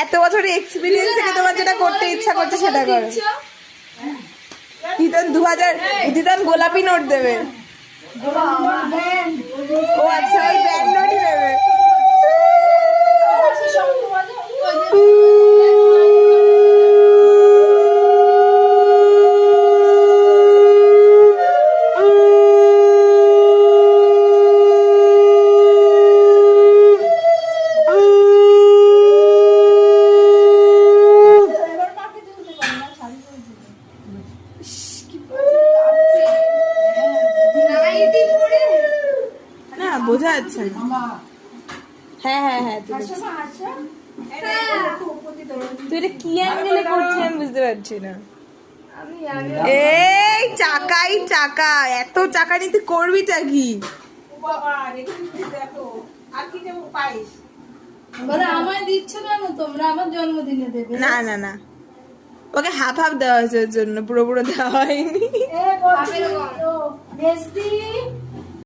এত বছরের এক্সপিরিয়েন্স থেকে তোমার যেটা করতে ইচ্ছা করছে সেটা করো। দিদন গোলাপি নোট দেবে। ও আচ্ছা, ওই ব্যান্ড নোটই দেবে। বোঝা যাচ্ছে না। হ্যাঁ হ্যাঁ হ্যাঁ, তুই এটা কি অ্যাঙ্গেলে করছিস আমি বুঝতে পারছি না। এই চাকাই চাকা, এত চাকা নিয়ে তুই করবিটা কি? আমায় দিচ্ছ কেন তোমরা? আমার জন্মদিনে দেবে। না না না, ওকে হাফ হাফ দেওয়া হয়েছে ওর জন্য, পুরো পুরো দেওয়া হয়নি।